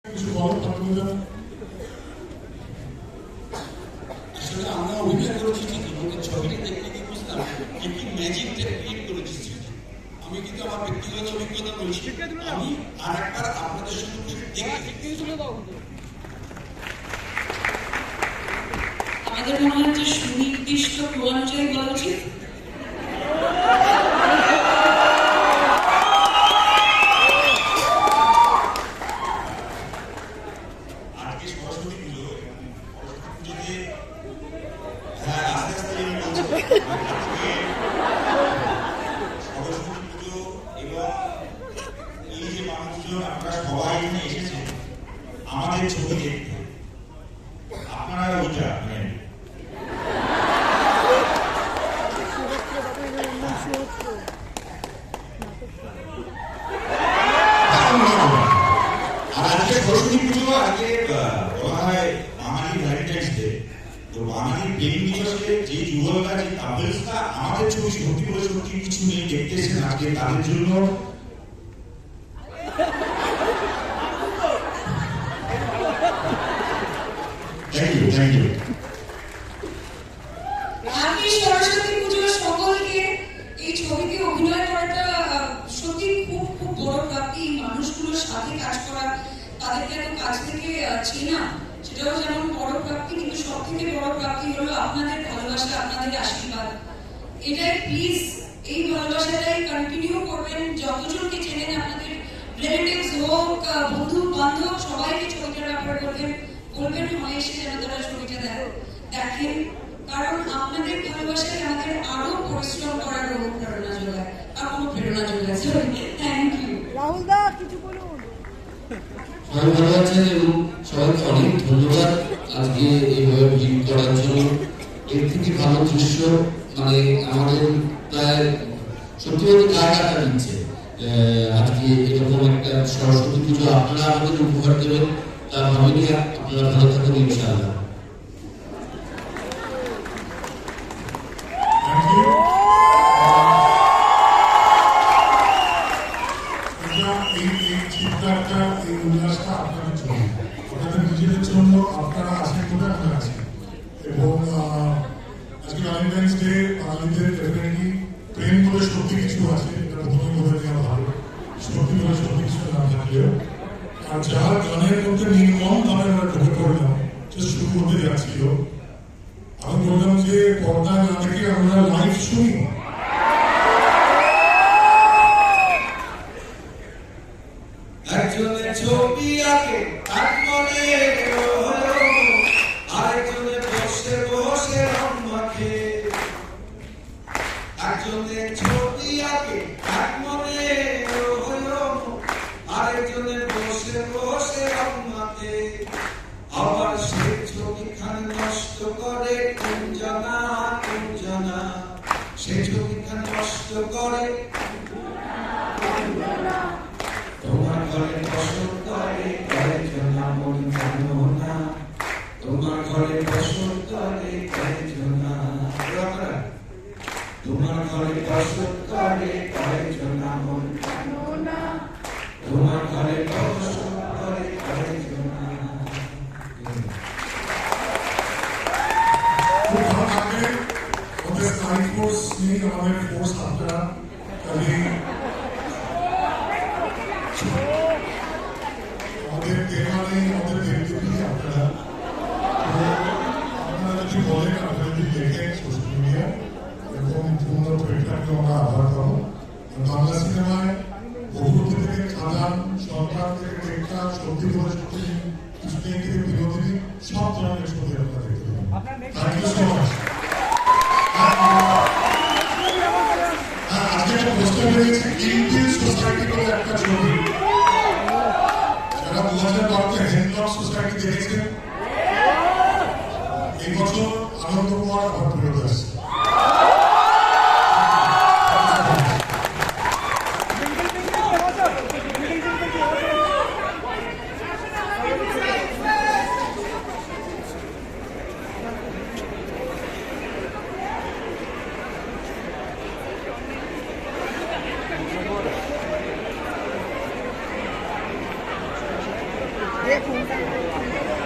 কিছু বলো তাহলে আসলে আমরা অভিনয় করেছি ঠিকই, কিন্তু ছবিটা দেখতে গিয়ে বুঝলাম একটি ম্যাজিকটা ক্রিয়েট করেছি। আমি কিন্তু আমার ব্যক্তিগত অভিজ্ঞতা বলছি, আমি আর একবার আপনাদের সঙ্গে দেখতে আমাদের মনে হচ্ছে সুনির্দিষ্ট অনুযায়ী বলা উচিত। আজকে সরস্বতী পুজো, পুজোতে হ্যাঁ আস্তে আস্তে সরস্বতী পুজো এবং এই যে মানুষজন আপনারা সবাই এখানে এসেছেন আমাদের ছবি দেখতে, আপনারা ওইটা আজকে সরস্বতী পুজো, আজকে বলা হয় বাঙালি ভ্যালেন্টাইন্স ডে। তো বাঙালি প্রেম দিবসে যে যুগলটা, যে কাপলসটা আমাদের ছবি সত্যি করে সত্যি কিছু নেই দেখতে এসেছেন আজকে, তাদের জন্য thank you, thank you. Happy Saraswati Puja সকলকে। এই ছবিতে অভিনয় করাটা সত্যি খুব খুব বড় প্রাপ্তি। মানুষগুলোর সাথে কাজ করা, তাদেরকে এত কাছ থেকে চেনা, সেটাও যেমন বড় প্রাপ্তি, কিন্তু সব থেকে বড় প্রাপ্তি হলো আপনাদের ভালোবাসা, আপনাদের আশীর্বাদ। এটাই প্লিজ এই ভালোবাসাটাই কন্টিনিউ করবেন। যতজনকে চেনেন, আপনাদের রিলেটিভস হোক, বন্ধু বান্ধব, সবাইকে ছবিটার ব্যাপারে বলবেন হয় এসে যেন তারা ছবিটা দেখেন। কারণ আপনাদের ভালোবাসায় আমাদের আরো পরিশ্রম করার প্রেরণা যোগায়, আর কোনো প্রেরণা যোগায়। Thank you. রাহুল দা কিছু বলুন। সবাই ভালো আছেন এবং সবাইকে অনেক ধন্যবাদ আজকে এইভাবে ভিড় করার জন্য। এর থেকে ভালো দৃশ্য মানে আমাদের প্রায় সত্যি বলতে গায়ে কাটা দিচ্ছে। আজকে এরকম একটা সরস্বতী পুজো আপনারা আমাদের উপহার দেবেন, তার ভাবিনি আপনারা ভালো থাকবেন ইনশাআল্লাহ। এই উল্লাসটা আপনাদের জন্য, আপনাদের নিজেদের জন্য, আপনারা আছেন বলে আমরা আছি। এবং আজকে ভ্যালেন্টাইন্স ডে, বাঙালিদের ডেফিনেটলি প্রেম বলে সত্যি কিছু আছে, এটা প্রথমে বলে দেওয়া ভালো। সত্যি বলে সত্যি কিছু না থাকলেও, আর যার গানের মধ্যে নির্মম ভাবে আমরা ঢুকে পড়লাম, যে শুরু করতে যাচ্ছিল, আমি বললাম যে পর্দা না দেখে আমরা লাইভ শুনি। একজনের ছবি আঁকে তার মনে আরেকজনের বসে বসে রং মাখে। একজনের ছবি আঁকে তার মনে আরেকজনের বসে বসে রং মাখে। আবার সে ছবিখান নষ্ট করে কুঞ্জনা কুঞ্জনা, সে ছবিখান নষ্ট করে। তোমার ঘরে বসত করে কয়েকজনা মন জানো না, তোমার ঘরে বসত করে কয়েকজনা, তোমার ঘরে বসত করে কয়েকজনা মন জানো না, তোমার ঘরে বসত করে কয়েকজনা। খুব ভালো লাগবে। আমাদের স্কাই ফোর্স নেই, আমাদের ফোর্স আপনারা, কাজে আমাদের দেওয়া নেই, আমাদের দেবদেবী আপনারা। আপনারা যদি বলেন, আপনারা যদি দেখেন সোশ্যাল মিডিয়া, এবং পূর্ণ প্রেক্ষাকে আমরা আভার পাবো। বাংলা সিনেমায় বহুরূপী থেকে খাদান, সরকার থেকে টেক্কা, সত্যি বলে সত্যি, কিছুদিন থেকে বিনোদিনী, সব ধরনের ছবি আপনারা দেখতে পাবেন। Thank you so much. আজকে একটা পোস্টার বেরিয়েছে, ইন্ডিয়ান সোসাইটি বলে একটা ছবি। যারা 2012-তে হেনলক সোসাইটি দেখেছেন, এই বছর আনন্দ কুমার আবার ফেরত আসছে। 同在。